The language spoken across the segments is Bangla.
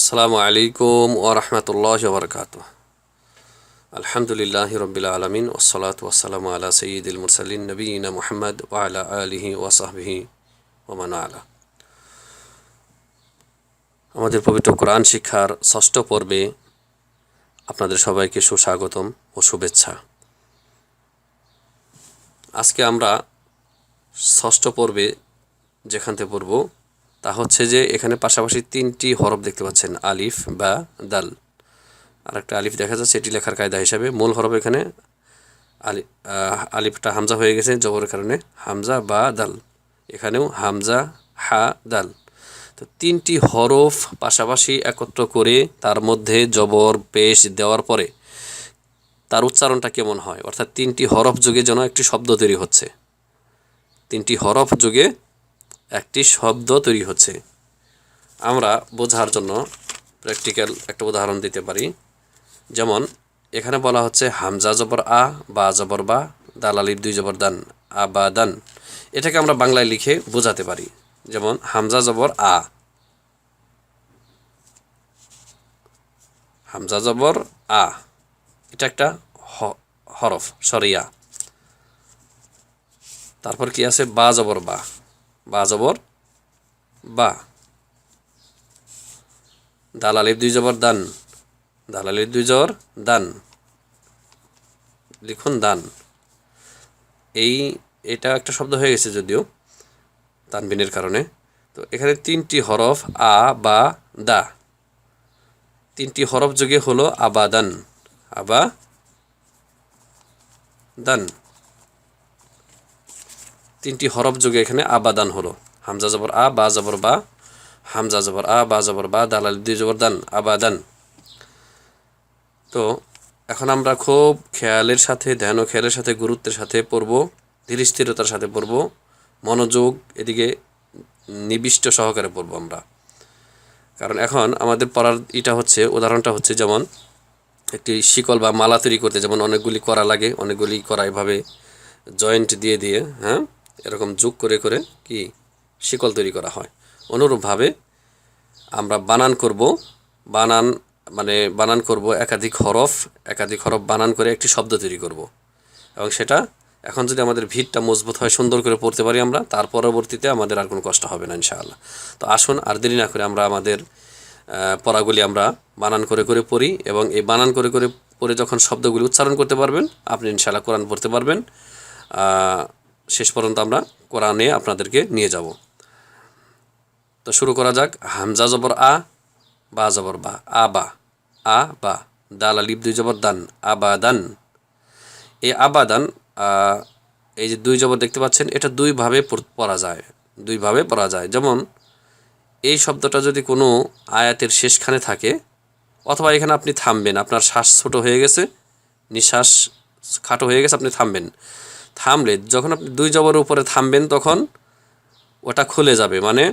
আসসালামু আলাইকুম ওয়া রাহমাতুল্লাহি ওয়া বারাকাতুহু। আলহামদুলিল্লাহি রাব্বিল আলামিন ওয়াসসালাতু ওয়াসসালামু আলা সাইয়্যিদিল মুরসালিন নবিয়িনা মুহাম্মদ ওয়া আলা আলিহি ওয়া সাহবিহি ওয়া মান ওয়ালা। আমাদের পবিত্র কোরআন শিক্ষার ষষ্ঠ পর্বে আপনাদের সবাইকে সুস্বাগতম ও শুভেচ্ছা। আজকে আমরা ষষ্ঠ পর্বে যেখান থেকে পড়ব তা হচ্ছে যে এখানে পাশাপাশি তিনটি হরফ দেখতে পাচ্ছেন, আলিফ বা দাল। আর একটা আলিফ দেখা যাচ্ছে, এটি লেখার কায়দা হিসাবে মূল হরফ এখানে আলিফটা হামজা হয়ে গেছে জবরের কারণে, হামজা বা দাল। এখানেও হামজা হা দাল। তো তিনটি হরফ পাশাপাশি একত্র করে তার মধ্যে জবর পেশ দেওয়ার পরে তার উচ্চারণটা কেমন হয়, অর্থাৎ তিনটি হরফ যোগে যেন একটি শব্দ তৈরি হচ্ছে। তিনটি হরফ যোগে একটি শব্দ তৈরি হচ্ছে। আমরা বোঝার জন্য প্র্যাকটিক্যাল একটা উদাহরণ দিতে পারি। যেমন এখানে বলা হচ্ছে হামজা জবর আ, বা জবর বা, দাল আলিফ দুই জবর দান, আবাদান। এটাকে আমরা বাংলায় লিখে বোঝাতে পারি। যেমন হামজা জবর আ, হামজা জবর আ, এটা একটা হরফ সরিয়া। তারপর কি আছে, বা জবর বা, বা জবর বা, দাল আলিফ দুই জবর দান, দাল আলিফ দুই জবর দান, লিখুন দান। এটা একটা শব্দ হয়ে গেছে যদিও তানবিনের কারণে। তো এখানে তিনটি হরফ আ বা দা, তিনটি হরফ যোগে হলো আবাদান, আবাদান। তিনটি হরফ যোগে এখানে আবাদান হলো। হামজা জবর আ, বা জবর বা, হামজা জবর আ, বা জবর বা, দাল আলিফ দুই জবর দান, আবাদান। তো এখন আমরা খুব খেয়ালের সাথে, ধ্যান ও খেয়ালের সাথে, গুরুত্বের সাথে পড়ব, ধীর স্থিরতার সাথে পড়ব, মনোযোগ এদিকে নিবিষ্ট সহকারে পড়ব আমরা। কারণ এখন আমাদের পড়ার উদাহরণটা হচ্ছে যেমন একটি শিকল বা মালা তৈরি করতে যেমন অনেকগুলি করা লাগে, অনেকগুলি করা এভাবে জয়েন্ট দিয়ে দিয়ে, হ্যাঁ, এরকম যোগ করে করে কি শিকল তৈরি করা হয়। অনুরূপভাবে আমরা বানান করব, বানান করব একাধিক হরফ বানান করে একটি শব্দ তৈরি করব। এবং সেটা এখন যদি আমাদের ভিতটা মজবুত হয়, সুন্দর করে পড়তে পারি আমরা, তার পরবর্তীতে আমাদের আর কোনো কষ্ট হবে না ইনশাআল্লাহ। তো আসুন আর দেরি না করে আমরা আমাদের পড়াগুলি আমরা বানান করে করে পড়ি, এবং এই বানান করে করে পড়ে যখন শব্দগুলি উচ্চারণ করতে পারবেন আপনি ইনশাআল্লাহ কোরআন পড়তে পারবেন। শেষ পর্যন্ত আমরা কোরআনে আপনাদেরকে নিয়ে যাব। তো শুরু করা যাক। হামজা জবর আ, বা জবর বা, আবা, আ বা, দাল আলিফ দুই জবর দান, আবাদান। এই আবাদান, এই যে দুই জবর দেখতে পাচ্ছেন, এটা দুইভাবে পড়া যায়। যেমন এই শব্দটা যদি কোনো আয়াতের শেষখানে থাকে, অথবা এখানে আপনি থামবেন, আপনার শ্বাস ছোট হয়ে গেছে, নিঃশ্বাস খাটো হয়ে গেছে, আপনি থামলে যখন আপনি দুই জবর উপরে থামবেন তখন ওটা খুলে যাবে, মানে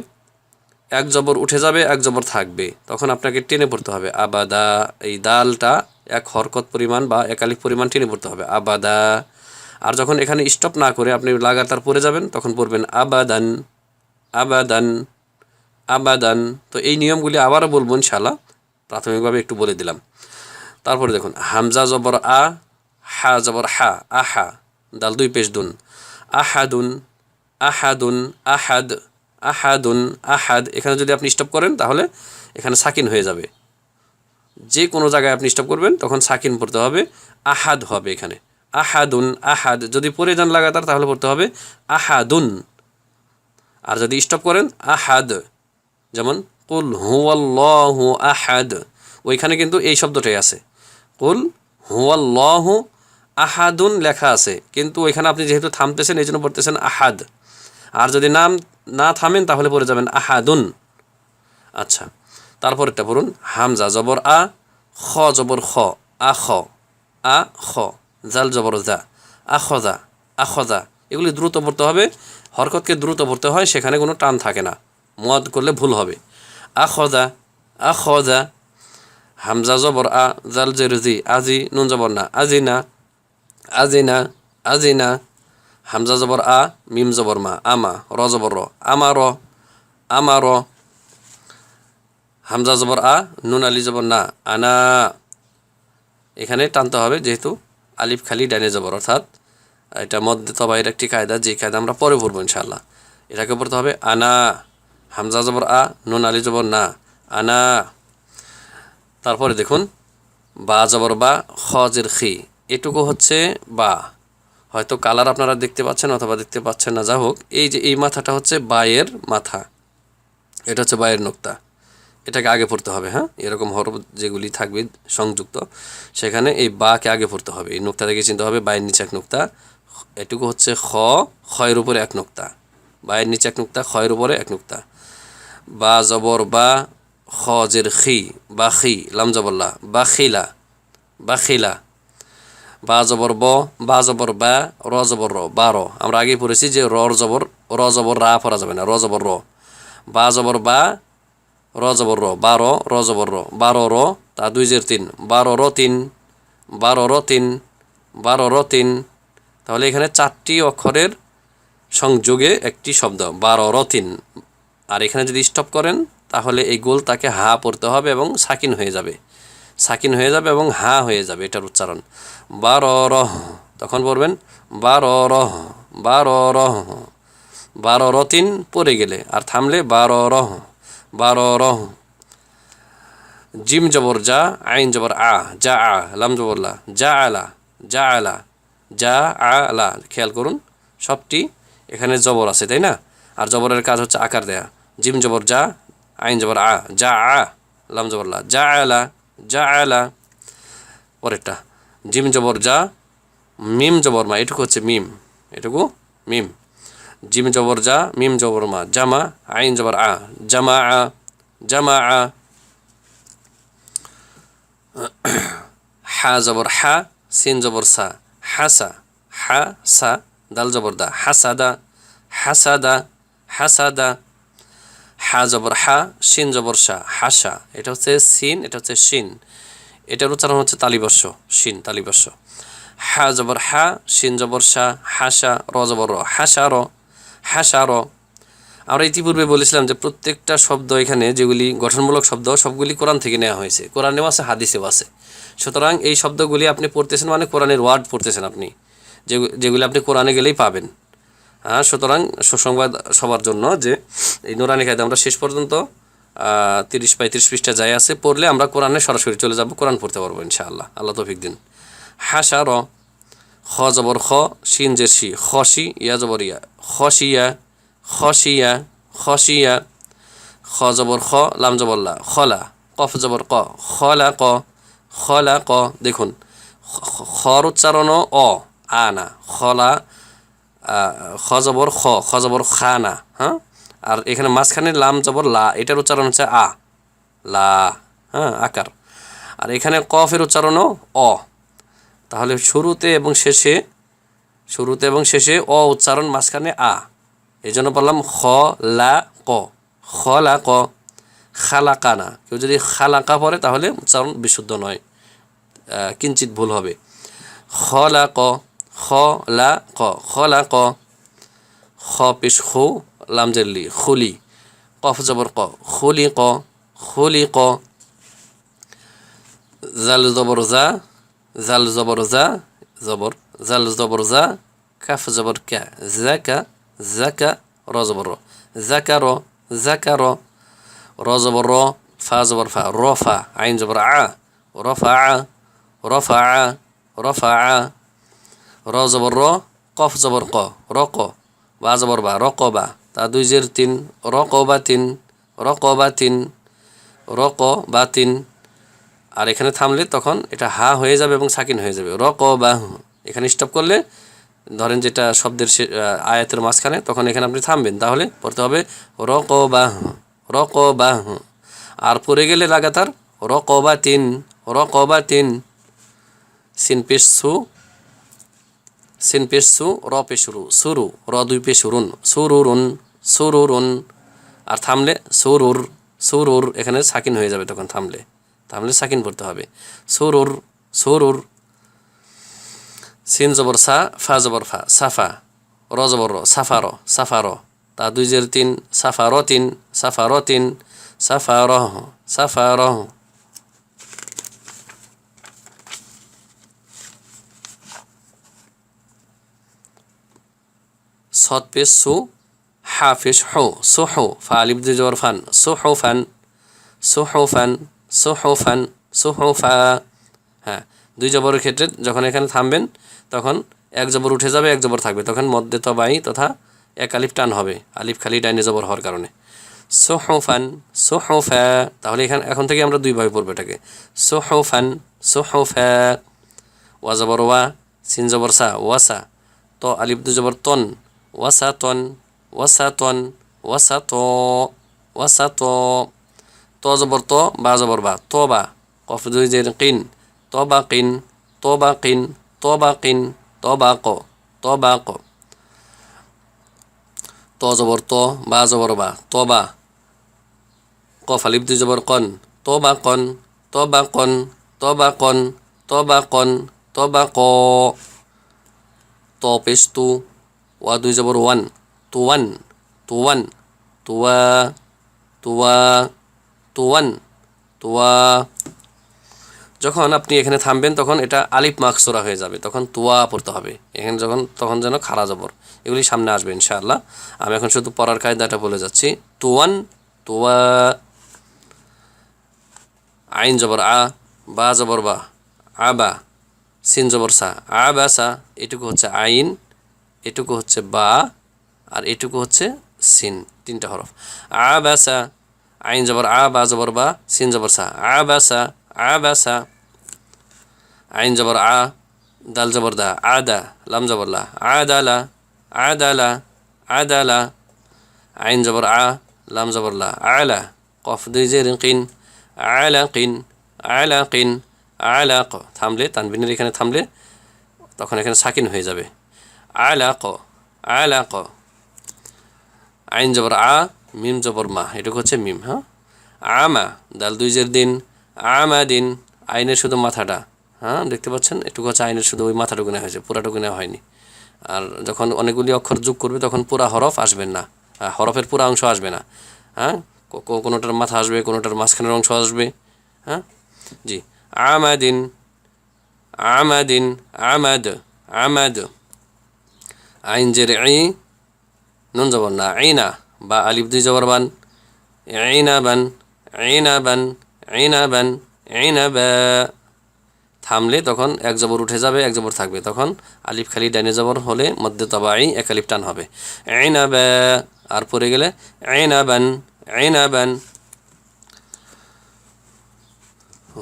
এক জবর উঠে যাবে, এক জবর থাকবে, তখন আপনাকে টেনে পড়তে হবে আবাদা। এই দালটা এক হরকত পরিমাণ বা এক আলিফ পরিমাণ টেনে পড়তে হবে, আবাদা। আর যখন এখানে স্টপ না করে আপনি লাগাতার পড়ে যাবেন তখন পড়বেন আবাদান, আবাদান, আবাদান। তো এই নিয়মগুলি আবারও বলবো ইনশাআল্লাহ, প্রাথমিকভাবে একটু বলে দিলাম। তারপরে দেখুন হামজা জবর আ, হা জবর হা, আহা, দাল দুই পেশ দুন, আহাদুন, আহাদুন, আহাদ, আহাদুন, আহাদ। এখানে যদি আপনি স্টপ করেন তাহলে এখানে সাকিন হয়ে যাবে। যে কোনো জায়গায় আপনি স্টপ করবেন তখন সাকিন পড়তে হবে, আহাদ হবে এখানে, আহাদুন, আহাদ। যদি পড়ে যান লাগাতার তাহলে পড়তে হবে আহাদুন। আর যদি স্টপ করেন আহাদ, যেমন কুল হুয়াল্লাহু আহাদ, ওইখানে কিন্তু এই শব্দটাই আছে, কুল হুয়াল্লাহু আহাদুন লেখা আছে, কিন্তু ওইখানে আপনি যেহেতু থামতেছেন এই জন্য পড়তেছেন আহাদ। আর যদি না থামেন তাহলে পড়ে যাবেন আহাদুন। আচ্ছা, তারপরেরটা পড়ুন হামজা জবর আ, খ জবর খ, আখ, আ খ, জাল জবর জা, আখজা, আখজা। এগুলি দ্রুত পড়তে হবে, হরকতকে দ্রুত পড়তে হয়, সেখানে কোনো টান থাকে না, মুয়াদ করলে ভুল হবে। আখজা, আখজা। হামজা জবর আ, জাল জেরুজি, আজি, নুন জবর না, আজিনা, আজিনা, আজিনা। হামজা জবর আ, মিম জবর মা, আমা, র জবর র, আমার, আমার। হামজা জবর আ, নুন আলি জবর না, আনা। এখানে টানতে হবে যেহেতু আলিফ খালি ডাইনে জবর, অর্থাৎ এটা মধ্যে তবাইয়ের একটি কায়দা, যে কায়দা আমরা পরে পড়বো ইনশাআল্লাহ। এটাকে পড়তে হবে আনা, হামজা জবর আ, নুন আলি জবর না, আনা। তারপরে দেখুন বা জবর বা, খজের খি, এটুকু হচ্ছে বা। হয়তো কালার আপনারা দেখতে পাচ্ছেন অথবা দেখতে পাচ্ছেন না, যা হোক, এই যে এই মাথাটা হচ্ছে বায়ের মাথা, এটা হচ্ছে বায়ের নোক্তা, এটাকে আগে পড়তে হবে। হ্যাঁ, এরকম হরফ যেগুলি থাকবে সংযুক্ত, সেখানে এই বাকে আগে পড়তে হবে। এই নোক্তা থেকে চিনতে হবে বায়ের নিচে এক নোক্তা, এটুকু হচ্ছে খ, খয়ের উপরে এক নোক্তা, বায়ের নিচে এক নোক্তা, খয়ের উপরে এক নোক্তা। বা জবর বা, খজের খি, বা খি, লাম জবরলা, বা খিলা, বা খিলা। বা জবর ব, বা জবর বা, র জবর র, বারো। আমরা আগেই পড়েছি যে র জবর রা পড়া যাবে না, র জবর র। বা জবর বা, র জবর র, বারো, র জবর র, বারো র, তা দুই জের তিন, বারো র তিন, বারো র তিন, বারো র তিন। তাহলে এখানে চারটি অক্ষরের সংযোগে একটি শব্দ, বারো র তিন। আর এখানে যদি স্টপ করেন তাহলে এই গোল তাকে হা পড়তে হবে এবং সাকিন হয়ে যাবে, সাকিন হয়ে যাবে এবং হা হয়ে যাবে এটার উচ্চারণ। বারো রহ, তখন পড়বেন বারো রহ, বারো রহ, বারো র তিন পড়ে গেলে, আর থামলে বারো রহ, বারো রহ। জিম জবর যা, আইন জবর আ, যা আ, লাম জবরলা, যা আলা, যা আলা, যা আলা। খেয়াল করুন সবটি এখানে জবর আছে, তাই না? আর জবরের কাজ হচ্ছে আকার দেয়া। জিম জবর যা, আইন জবর আ, যা আ, লাম জবরলা, যা আলা, যা আলা। পরেরটা জিম জবর যা, মিম জবর মা, এটুকু হচ্ছে মিম, এটুকু মিম। জিম জবর যা, মিম জবর মা, জামা, আইন জবর আ, জামা আ, জামা আ। হা জবর হা, সিন জবর সা, হাসা, হা সা, দাল জবর দা, হাসাদা, হাসাদা, হাসাদা। হা জবর হা, শিন জবর সা, হাসা। এটা হচ্ছে সিন, এটা হচ্ছে শিন, এটার উচ্চারণ হচ্ছে তালিবর্ষ, শিন তালিবর্ষ। হা জবর হা, শিন জবর সা, হাসা, র জবর র, হাসা র, হাসা র। আমরা ইতিপূর্বে বলেছিলাম যে প্রত্যেকটা শব্দ এখানে যেগুলি গঠনমূলক শব্দ সবগুলি কোরআন থেকে নেওয়া হয়েছে, কোরআনেও আছে হাদিসেও আছে। সুতরাং এই শব্দগুলি আপনি পড়তেছেন মানে কোরআনের ওয়ার্ড পড়তেছেন আপনি, যেগুলি আপনি কোরআনে গেলেই পাবেন। হ্যাঁ, সুতরাং সুসংবাদ সবার জন্য যে এই নুরানি কায়দা আমরা শেষ পর্যন্ত 30-35 পৃষ্ঠা যাই আছে, পড়লে আমরা কোরআনে সরাসরি চলে যাব, কোরআন পড়তে পারবো ইনশাআল্লাহ, আল্লাহ তৌফিক দিন। হাসা র, খ জবর খ, শিন জের শি, খসি, ইয়া জবর ইয়া, খসিয়া, খসিয়া, খসিয়া। খ জবর খ, লাম জবরলা, খলা, কফ জবর ক, খলা ক, খলা ক। দেখুন খর উচ্চারণও অ, আ না, খলা, খ জবর খ, খ জবর খা না। হ্যাঁ, আর এখানে মাঝখানে লাম জবর লা, এটার উচ্চারণ হচ্ছে আ, লা। হ্যাঁ, আকার। আর এখানে কফের উচ্চারণও অ। তাহলে শুরুতে এবং শেষে অ উচ্চারণ, মাঝখানে আ। এই জন্য বললাম খ লা ক, খ লা ক। খালাকা না, কেউ যদি খালাকা পড়ে তাহলে উচ্চারণ বিশুদ্ধ নয়, কিঞ্চিত ভুল হবে। খ লা ক, খ লা ক, খ লা ক। খ পেশ খু, লাম জেরলি, খুলি, কফ জবর ক, খুলি ক, খুলি ক। জাল জবর জা, জাল জবর জা, জবর, জাল জবর জা, কাফ জবর কা, জাকা, জাকা, র জবর র, জাকা র, জাকা র। র জবর র, ফা জবর ফা, রফা, আইন জবর আ, রফা আ, রফা আ, রফা আ। র জবর র, কফ জবর ক, রক, বা জবর বা, রক বা, তা দুই জের তিন, রক বা তিন, রক বা তিন, রক বা তিন। আর এখানে থামলে তখন এটা হা হয়ে যাবে এবং সাকিন হয়ে যাবে, রক বা। এখানে স্টপ করলে ধরেন যেটা শব্দের আয়াতের মাঝখানে, তখন এখানে আপনি থামবেন, তাহলে পড়তে হবে রক বা, রক বা। আর পড়ে গেলে লাগাতার রক বা তিন, রক বা তিন। সিন পেশ সু, সিন পেশ সু, র পেশ রু, সুরু, র দুই পেশ রুন, সুরুরুন, সুরুরুন। আর থামলে সুরুর, সুরুর, এখানে সাকিন হয়ে যাবে তখন থামলে, থামলে সাকিন পড়তে হবে, সুরুর, সুরুর। সিন জবর সা, ফা জবর ফা, সাফা, র জবর র, সাফার, সাফার, তা দুই জের তিন, সাফার তিন, সাফার তিন, সাফারহ সাফারহ। صاد পেশ সু, হা পেশ হু, সুহু, ফা আলিফ দুই জবর ফান, সুহুফান সুহুফান সুহুফান সুহুফা। হ্যাঁ, দুই জবরের ক্ষেত্রে যখন এখানে থামবেন তখন এক জবর উঠে যাবে, এক জবর থাকবে, তখন মধ্যে তবাই তথা এক আলিফ টান হবে, আলিফ খালি ডাইনে জবর হওয়ার কারণে। সুহুফান সুহুফা। তাহলে এখন থেকে আমরা দুইভাবে পড়বো এটাকে, সুহুফান সুহুফা। ওয়া জবর ওয়া, সিন জবর সা, ওয়াসা, ত আলিফ দু জবর তন, ওয়াসাতন ওয়াসাতন ওয়াসাত ওয়াসাত। ত জবর ত, বা জবর বা, তবা, কফ দুই জের কিন, তবাকিন তবাকিন তবাকিন তবাক তবাক। ত জবর ত, বা জবর বা, তবা, কফ আলিফ দুই জবর কন, তবাকন তবাকন তবাকন তবাকন তবাক। ত পেশ তু, ওয়া দুই জবর ওয়ান, তুয়ান তুয়ান তুয়া তুয়া তুয়ান তুয়া। যখন আপনি এখানে থামবেন তখন এটা আলিফ মাকসুরা হয়ে যাবে, তখন তুয়া পড়তে হবে এখানে, তখন যেন খাড়া জবর, এগুলি সামনে আসবে ইনশাআল্লাহ। আমি এখন শুধু পড়ার কায়দাটা বলে যাচ্ছি। তুয়ান তুয়া। আইন জবর আ, বা জবর বা, আবা, সিন জবর সা, আবাসা। এটুকু হচ্ছে আইন, এটুকু হচ্ছে বা, আর এটুকু হচ্ছে সিন, তিনটা হরফ। আবাসা, আইন জবর আ, বা জবর বা, সিন জবর সা, আবাসা আবাসা। আইন জবর আ, দাল জবর দা, আদা, লাম জবর লা, আদালা আদালা আদালা। আইন জবর আ, লাম জবর লা, আলা, কফ দুই জের কিন, আলাকিন আলাকিন আলাক। থামলে, তানবিনের এখানে থামলে তখন এখানে সাকিন হয়ে যাবে, আলাক আলাক। আইন জবর আ, মিম জবর মা, এটুকু হচ্ছে মিম। হ্যাঁ, আমা, দাল দুই জের দিন, আমা দিন, আইনের শুধু মাথাটা, হ্যাঁ দেখতে পাচ্ছেন, এটুকু হচ্ছে আইনের শুধু ওই মাথাটুকু নেওয়া হয়েছে, পুরাটুকু নেওয়া হয়নি। আর যখন অনেকগুলি অক্ষর যোগ করবে তখন পুরা হরফ আসবেন না, হরফের পুরা অংশ আসবে না। হ্যাঁ, কোনোটার মাথা আসবে, কোনোটার মাঝখানের অংশ আসবে। হ্যাঁ জি, আমাদিন আমাদিন আমাদ আমাদ। আইন জের ই, নুন জবর না, আইনা, বা আলিফ দুই জবর বান, আইনাবান আইনাবান আইনাবান আইনাবা। থামলে তখন এক জবর উঠে যাবে, এক জবর থাকবে, তখন আলিফ খালি ডাইনে জবর হলে মধ্যে তবাই এক আলিফ টান হবে, আইনাবা। আর পরে গেলে আইনাবান আইনাবান।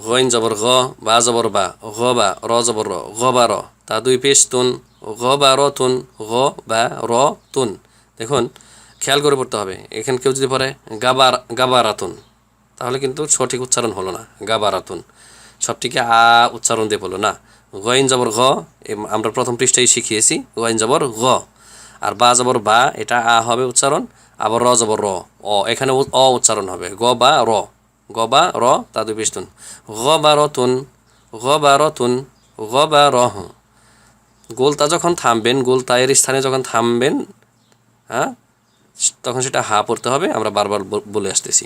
গইন জবর গ, বা জবর বা, গ বা, র জবর র, গ বা র, তা দুই পেশ তুন, গ বা র তুন, গ বা র তুন। দেখুন খেয়াল করে পড়তে হবে, এখানে কেউ যদি পড়ে গাবারাতুন, তাহলে কিন্তু সঠিক উচ্চারণ হলো না, গাবারাতুন, সবটিকে আ উচ্চারণ দিয়ে বললো না। গইন জবর গ, আমরা প্রথম পৃষ্ঠায় শিখিয়েছি, গইন জবর গ। আর বা জবর বা, এটা আ হবে উচ্চারণ, আবার র জবর র, অ, এখানে অ উচ্চারণ হবে, গ বা র, গ বা র, তা দুই পেশ তুন, গ বা রতুন গ বা রতুন গ বা রহ। গোলতা যখন থামবেন, গোলতা এর স্থানে যখন থামবেন, হ্যাঁ তখন সেটা হা পড়তে হবে, আমরা বারবার বলে আসতেছি।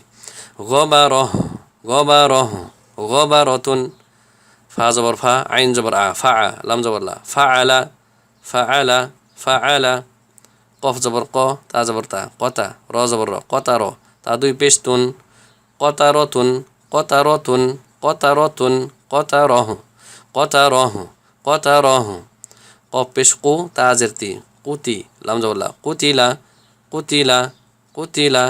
গ বা রহ গ বা রহ গ বা রতুন। ফা জবর ফা, আইন জবর আ, ফা আ, লাম জবর লা, ফা আলা ফা আলা ফা আলা। কফ জবর ক, তা জবর তা, কতা, র জবর র, কতা র, তা দুই পেশ তুন, কতা রতুন কতা রতুন কতা রতুন কতা রহ কতা রহ কতা রহ। কফ পেশ কু, তা জের তি, কুতি, লাম জবর লা, কুতিলা কুতিলা কুতিলা।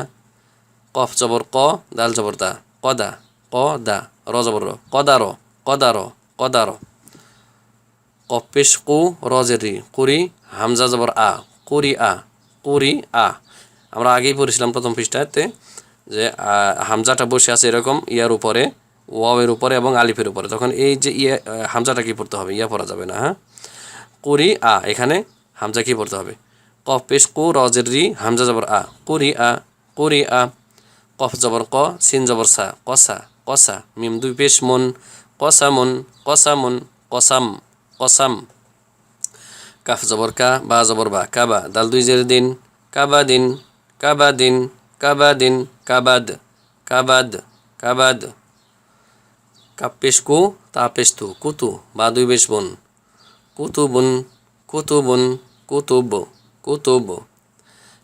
কফ জবর ক, দাল জবর দা, কদা কদা, র জবর র, কদার কদার কদার। কফ পেশ কু, র জের রি, কুরি, হামজা জবর আ, কুরি আ কুরি আ। আমরা আগেই পড়েছিলাম প্রথম পৃষ্ঠাতে যে হামজাটা বসে আছে এরকম ইয়ার উপরে, ওয়াওয়ের উপরে এবং আলিফের উপরে, তখন এই যে ইয়া হামজাটা কি পড়তে হবে, ইয়া পড়া যাবে না। হ্যাঁ, কুরি আ, এখানে হামজা কি পড়তে হবে, কফ পেশ কু, র জের রি, হামজা জবর আ, কুরি আ কুরি আ। কফ জবর ক, সিন জবর সা, কসা কসা, মিম দুই পেশ মুন, কসামুন কসামুন কসাম কসাম। কাফ জবর কা, বা জবর বা, কাবা, দাল দুই জের দিন, কাবা দিন কাবা দিন কাবা দিন কাবাদ কাবাদ কাবাদ। কাপ পেশ কু তা পেশ তু কুতু বা দুই বেশ বন কুতুবুন কুতুবুন কুতুব কুতুব।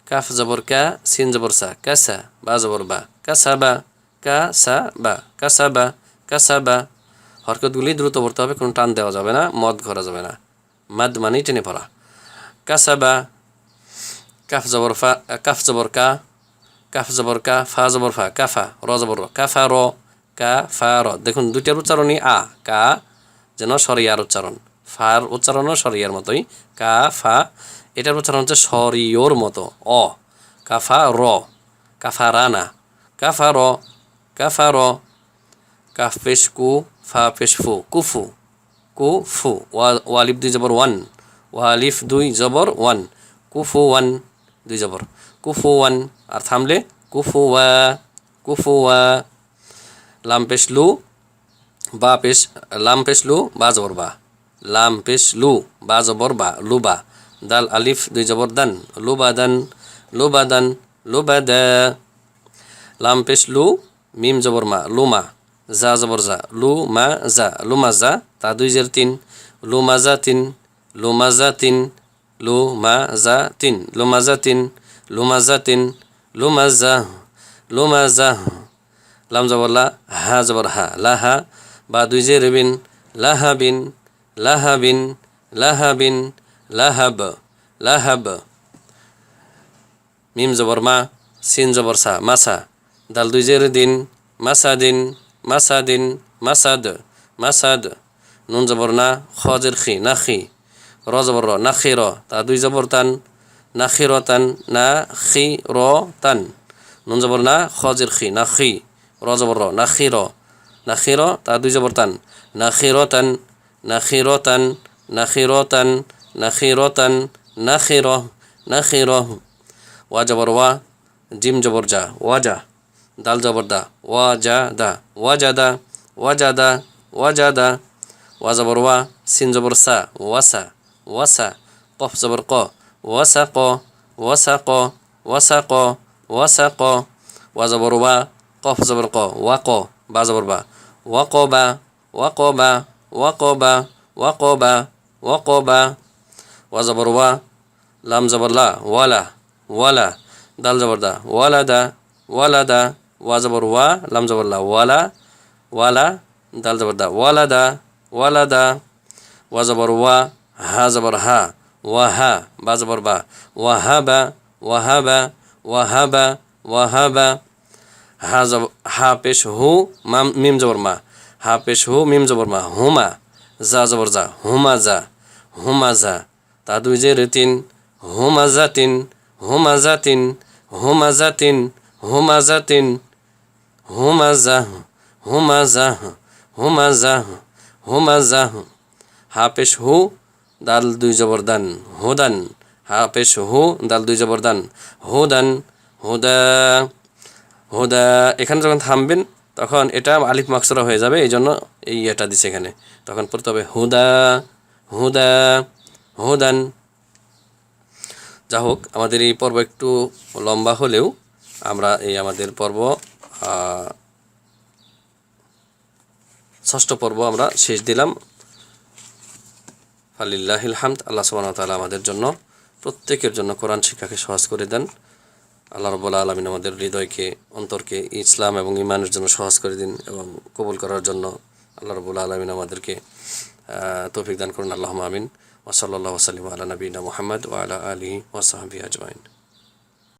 কাফ জবর কা সিন জবর সা কাসা বা জবর বা কাসাবা কাসাবা কাসাবা কাসাবা। হরকতগুলি দ্রুত পড়তে হবে, কোনো টান দেওয়া যাবে না, মদ করা যাবে না, মাদ মানেই টেনে পড়া। কাসাবা। কাফ জবর ফা কাফ জবর কা কাফ জবর কা ফা জবর ফা কাফা র জবর র কাফা র কাফা র। দেখুন দুইটার উচ্চারণই আ কা যেন সরিয়ার উচ্চারণ, ফার উচ্চারণও সরিয়ার মতোই কা ফা। এটার উচ্চারণ হচ্ছে সরিয়র মতো অ কাফা র কাফা রানা কাফা র কাফা র। কাফ পেশ কু ফা পেশ ফু কুফু কুফু। ওয়ালিফ দুই জবর ওয়ান ওয়ালিফ দুই জবর ওয়ান কুফু ওয়ান দুই জবর কুফু ওয়ান। আর থামলে কুফু ওয়া কুফু ওয়া। লাম পেশ লু বা পেশ লাম পেশ লু বা জবর বা লাম পেশ লু বা জবর বা লুবা। দাল আলিফ দুই জবর দান লুবাদান লুবাদান লুবাদা। লাম পেশ লু মিম জবর মা লুমা যা জবর যা লুমা যা লুমাজা তা দুই জের তিন লুমাজা তিন লুমাজা তিন লুমাজা তিন লুমাজা তিন লুমাজা তিন লুমাজা লুমাজা। লাম জবর লা হা জবর হা লাহা বা দুই জের বিন লাহাবিন লাহাবিন লাহাবিন লাহাব লাহাব। মিম জবর মা সিন জবর সা মাসা দাল দুই জের দিন মাসাদিন মাসাদিন মাসাদ মাসাদ। নুন জবর না খ জের খি নাখি র জবর র নাখি র তা দুই জবর তান নাখি র তান না খি র তান। নুন জবর না খ জের খি নাখি র জবর র নাখি র নাখি র তা দুই জবর তান নাখি র তান নাখি র তান নাখি র তান নাখি র তান নাখি র নাখি র। ওয়া জবর ওয়া জিম জবর যা ওয়াজা দাল জবর দা ওয়াজা দা ওয়াজাদা ওয়াজাদা ওয়াজাদা। ওয়া জবর ওয়া সিন জবর সা ওয়াসা ওয়াসা কফ জবর ক ওয়াসা ক ওয়াসা ক ওয়াসা ক ওয়াসা ক। ওয়া জবর ওয়া কফ জবর ক ওয়া ক বা জবর বা ওয়া ক বা ওয়া ক বা ওয়া ক বা ওয়া ক বা ওয়া ক বা। ওয়া জবর ওয়া লাম জবর লা ওয়ালা ওয়ালা দাল জবর দা ওয়ালাদা ওয়ালাদা। ওয়া জবর ওয়া লাম জবর লা ওয়ালা ওয়ালা দাল জবর দা ওয়ালাদা ওয়ালাদা। ওয়া জবর ওয়া হা জবর হা ওয়াহা বা জবর বা ওয়াহাবা ওয়াহাবা ওয়াহাবা ওয়াহাবা। হা জব হা পেশ হু মিম জবর মা হা পেশ হু মিম জবর মা হুমা যা জবর যা হুমা যা হুমা যা তা দুই জের তিন হুমা যা তিন হুমা যা তিন হুমা যা তিন হুমা যা তিন হুমা যা হুমা যা হুমা যা হুমা যা। হা পেশ হু দাল দুই জবর দান হুদান হা পেশ হু দাল দুই জবর দান হুদান হুদা হুদা। এখানে যখন থামবেন তখন এটা আলিফ মাকসুরা হয়ে যাবে, এই জন্য এই এটা দিছে এখানে, তখন পড়তে হবে হুদা হুদা হুদান। যা হোক আমাদের এই পর্ব একটু লম্বা হলেও আমরা এই আমাদের পর্ব ষষ্ঠ পর্ব আমরা শেষ দিলাম। ফালিল্লাহিল হামদ। আল্লাহ সুবহানাহু ওয়া তাআলা আমাদের জন্য প্রত্যেকের জন্য কোরআন শিক্ষাকে সহজ করে দেন। আল্লাহ রাব্বুল আলামিন আমাদের হৃদয়কে অন্তরকে ইসলাম এবং ঈমানের জন্য সহজ করে দিন এবং কবুল করার জন্য আল্লাহ রাব্বুল আলামিন আমাদেরকে তৌফিক দান করুন। আল্লাহুম্মা আমিন। ওয়া সাল্লাল্লাহু ওয়া সাল্লাম আলা নবিয়িনা মুহাম্মদ ওয়া আলা আলিহি ওয়া সাহবিহি আজমাইন।